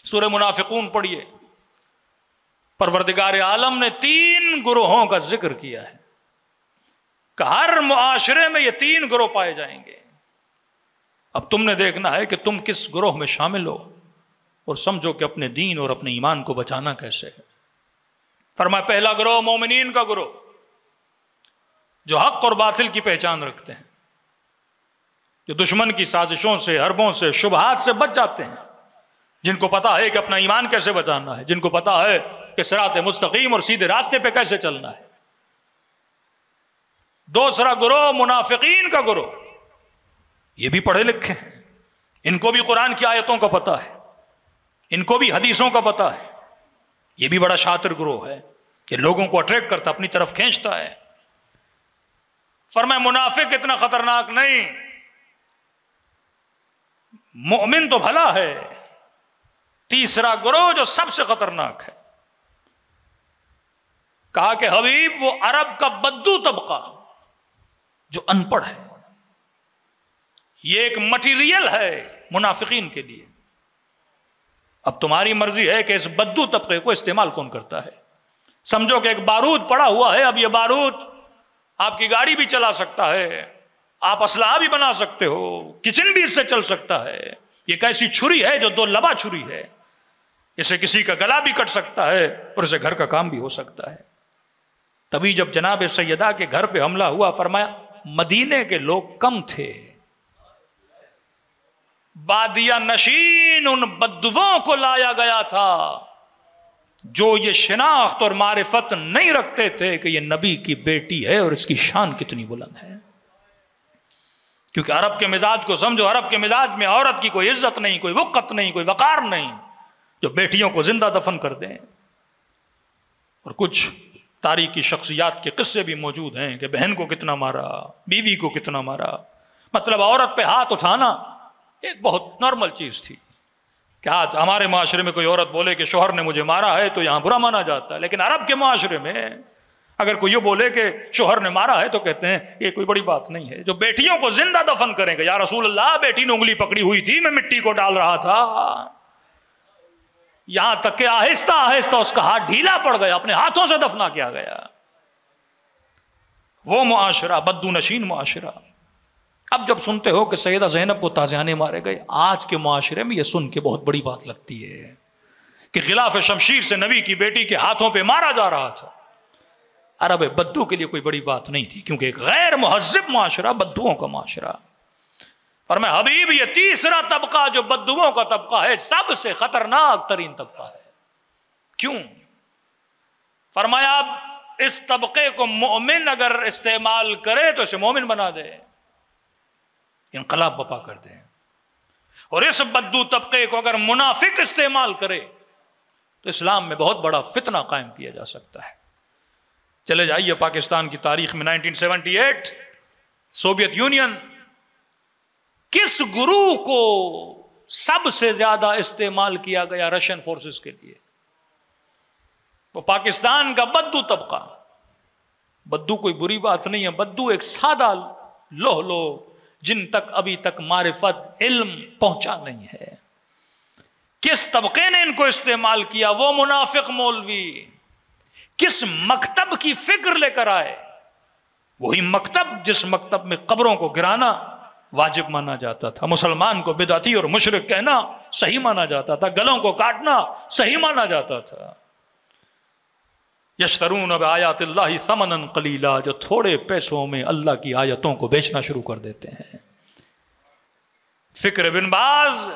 سورہ منافقون پڑھیے، پروردگار عالم نے 3 گروہوں کا ذکر کیا ہے کہ ہر معاشرے میں یہ 3 گروہ پائے جائیں گے۔ اب تم نے دیکھنا ہے کہ تم کس گروہ میں شامل ہو، اور سمجھو کہ اپنے دین اور اپنے ایمان کو بچانا کیسے ہے۔ فرمایا پہلا گروہ مومنین کا گروہ، جو حق اور باطل کی پہچان رکھتے ہیں، جو دشمن کی سازشوں سے، حربوں سے، شبہات سے بچ جاتے ہیں، جن کو پتا ہے کہ اپنا ایمان کیسے بچانا ہے، جن کو پتا ہے کہ صراط مستقیم اور سیدھے راستے پہ کیسے چلنا ہے۔ دوسرا گروہ منافقین کا گروہ، یہ بھی پڑھے لکھے ہیں، ان کو بھی قرآن کی آیتوں کا پتا ہے، ان کو بھی حدیثوں کا پتا ہے، یہ بھی بڑا شاطر گروہ ہے کہ لوگوں کو اٹریکٹ کرتا، اپنی طرف کھینچتا ہے۔ فرمایا منافق اتنا خطرناک نہیں، مومن تو بھلا ہے۔ تیسرا گروہ جو سب سے خطرناک ہے، کہا کہ حبیب وہ عرب کا بدو طبقہ جو ان پڑھ ہے، یہ ایک مٹیریل ہے منافقین کے لیے۔ اب تمہاری مرضی ہے کہ اس بدو طبقے کو استعمال کون کرتا ہے۔ سمجھو کہ ایک بارود پڑا ہوا ہے، اب یہ بارود آپ کی گاڑی بھی چلا سکتا ہے، آپ اسلحہ بھی بنا سکتے ہو، کچن بھی اس سے چل سکتا ہے۔ یہ ایک ایسی چھری ہے جو 2 لبا چھری ہے، اسے کسی کا گلا بھی کٹ سکتا ہے اور اسے گھر کا کام بھی ہو سکتا ہے۔ تبھی جب جناب سیدہ کے گھر پہ حملہ ہوا، فرمایا مدینے کے لوگ کم تھے، بادیہ نشین ان بدوؤں کو لایا گیا تھا جو یہ شناخت اور معرفت نہیں رکھتے تھے کہ یہ نبی کی بیٹی ہے اور اس کی شان کتنی بلند ہے۔ کیونکہ عرب کے مزاج کو سمجھو، عرب کے مزاج میں عورت کی کوئی عزت نہیں، کوئی وقت نہیں، کوئی وقار نہیں، جو بیٹیوں کو زندہ دفن کر دیں۔ اور کچھ تاریخی شخصیات کے قصے بھی موجود ہیں کہ بہن کو کتنا مارا، بیوی کو کتنا مارا۔ مطلب عورت پہ ہاتھ اٹھانا ایک بہت نارمل چیز تھی کہ آج ہمارے معاشرے میں کوئی عورت بولے کہ شوہر نے مجھے مارا ہے تو یہاں برا مانا جاتا ہے، لیکن عرب کے معاشرے میں اگر کوئی یہ بولے کہ شوہر نے مارا ہے تو کہتے ہیں یہ کوئی بڑی بات نہیں ہے۔ جو بیٹیوں کو زندہ دفن کریں گے، یا رسول اللہ بیٹی نے انگلی پکڑی ہوئی تھی، میں مٹی کو ڈال رہا تھا، یہاں تک کہ آہستہ آہستہ اس کا ہاتھ ڈھیلا پڑ گیا، اپنے ہاتھوں سے دفنا کیا گیا۔ وہ معاشرہ بدو نشین معاشرہ۔ اب جب سنتے ہو کہ سیدہ زینب کو تازیانے مارے گئے، آج کے معاشرے میں یہ سن کے بہت بڑی بات لگتی ہے کہ غلاف شمشیر سے نبی کی بیٹی کے ہاتھوں پہ مارا جا رہا تھا۔ عرب بدو کے لیے کوئی بڑی بات نہیں تھی، کیونکہ ایک غیر مہذب معاشرہ، بدوؤں کا معاشرہ۔ فرمایا حبیب یہ تیسرا طبقہ جو بدوؤں کا طبقہ ہے، سب سے خطرناک ترین طبقہ ہے۔ کیوں؟ فرمایا اب اس طبقے کو مومن اگر استعمال کرے تو اسے مومن بنا دے، انقلاب بپا کر دے، اور اس بدو طبقے کو اگر منافق استعمال کرے تو اسلام میں بہت بڑا فتنہ قائم کیا جا سکتا ہے۔ چلے جائیے پاکستان کی تاریخ میں 1978 سوویت یونین کس گروہ کو سب سے زیادہ استعمال کیا گیا رشین فورسز کے لیے؟ وہ پاکستان کا بدو طبقہ۔ بدو کوئی بری بات نہیں ہے، بدو ایک سادہ لو جن تک ابھی تک معرفت علم پہنچا نہیں ہے۔ کس طبقے نے ان کو استعمال کیا؟ وہ منافق مولوی کس مکتب کی فکر لے کر آئے؟ وہی مکتب جس مکتب میں قبروں کو گرانا واجب مانا جاتا تھا، مسلمان کو بدعتی اور مشرک کہنا صحیح مانا جاتا تھا، گلوں کو کاٹنا صحیح مانا جاتا تھا۔ یشترون بآیات اللہ ثمنا قلیلا، جو تھوڑے پیسوں میں اللہ کی آیتوں کو بیچنا شروع کر دیتے ہیں۔ فکر بن باز،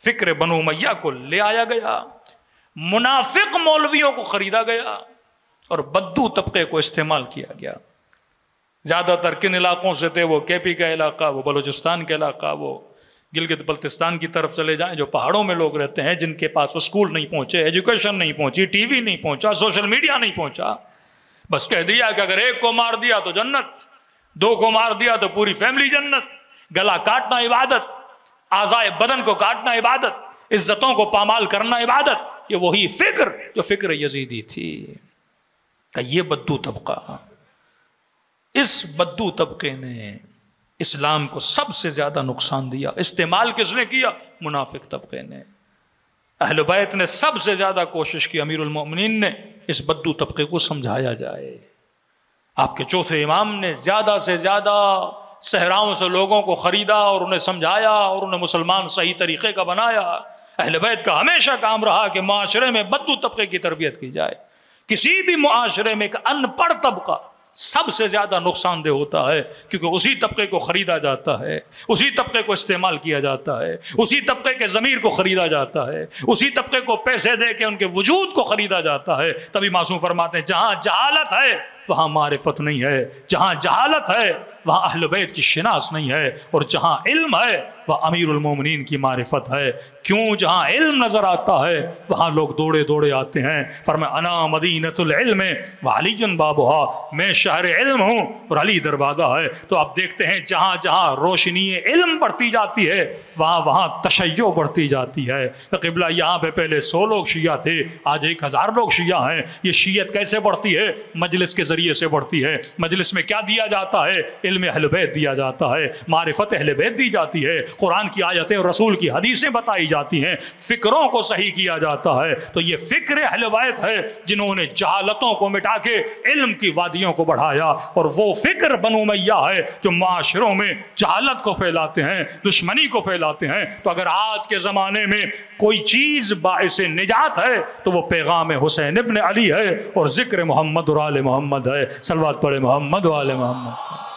فکر بنو امیہ کو لے آیا گیا، منافق مولویوں کو خریدا گیا اور بدو طبقے کو استعمال کیا گیا۔ زیادہ تر کن علاقوں سے تھے؟ وہ کے پی کا علاقہ، وہ بلوچستان کا علاقہ، وہ گلگت بلتستان کی طرف چلے جائیں، جو پہاڑوں میں لوگ رہتے ہیں، جن کے پاس اسکول نہیں پہنچے، ایجوکیشن نہیں پہنچی، ٹی وی نہیں پہنچا، سوشل میڈیا نہیں پہنچا، بس کہہ دیا کہ اگر ایک کو مار دیا تو جنت، 2 کو مار دیا تو پوری فیملی جنت۔ گلا کاٹنا عبادت، اعضائے بدن کو کاٹنا عبادت، عزتوں کو پامال کرنا عبادت۔ یہ وہی فکر جو فکر یزیدی تھی کہ یہ بدو طبقہ، اس بدو طبقے نے اسلام کو سب سے زیادہ نقصان دیا۔ استعمال کس نے کیا؟ منافق طبقے نے۔ اہل بیت نے سب سے زیادہ کوشش کی، امیر المومنین نے، اس بدو طبقے کو سمجھایا جائے۔ آپ کے چوتھے امام نے زیادہ سے زیادہ صحراؤں سے لوگوں کو خریدا اور انہیں سمجھایا اور انہیں مسلمان صحیح طریقے کا بنایا۔ اہل بیت کا ہمیشہ کام رہا کہ معاشرے میں بدو طبقے کی تربیت کی جائے۔ کسی بھی معاشرے میں ایک ان پڑھ طبقہ سب سے زیادہ نقصان دہ ہوتا ہے، کیونکہ اسی طبقے کو خریدا جاتا ہے، اسی طبقے کو استعمال کیا جاتا ہے، اسی طبقے کے ضمیر کو خریدا جاتا ہے، اسی طبقے کو پیسے دے کے ان کے وجود کو خریدا جاتا ہے۔ تبھی معصوم فرماتے ہیں جہاں جہالت ہے وہاں معرفت نہیں ہے، جہاں جہالت ہے وہاں اہل بیت کی شناس نہیں ہے، اور جہاں علم ہے وہاں امیر المومنین کی معرفت ہے۔ کیوں؟ جہاں علم نظر آتا ہے وہاں لوگ دوڑے دوڑے آتے ہیں۔ فرمایا انا مدینۃ العلم وعلی بابھا، میں شہر علم ہوں اور علی دروازہ ہے۔ تو آپ دیکھتے ہیں جہاں جہاں روشنی علم بڑھتی جاتی ہے وہاں وہاں تشیع بڑھتی جاتی ہے۔ قبلہ یہاں پہ پہلے 100 لوگ شیعہ تھے، آج 1000 لوگ شیعہ ہیں۔ یہ شیعت کیسے بڑھتی ہے؟ مجلس کے ذریعے سے بڑھتی ہے۔ مجلس میں کیا دیا جاتا ہے؟ علم اہل بیت دیا جاتا ہے، معرفت اہل بیت دی جاتی ہے، قرآن کی آیتیں اور رسول کی حدیثیں بتائی جاتی ہیں، فکروں کو صحیح کیا جاتا ہے۔ تو یہ فکر اہل بیت ہے جنہوں نے جہالتوں کو مٹا کے علم کی وادیوں کو بڑھایا، اور وہ فکر بنو امیہ ہے جو معاشروں میں جہالت کو پھیلاتے ہیں، دشمنی کو پھیلاتے ہیں۔ تو اگر آج کے زمانے میں کوئی چیز باعث نجات ہے تو وہ پیغام حسین ابن علی ہے اور ذکر محمد اور آل محمد ہے۔ صلوات پڑھے محمد و آل محمد۔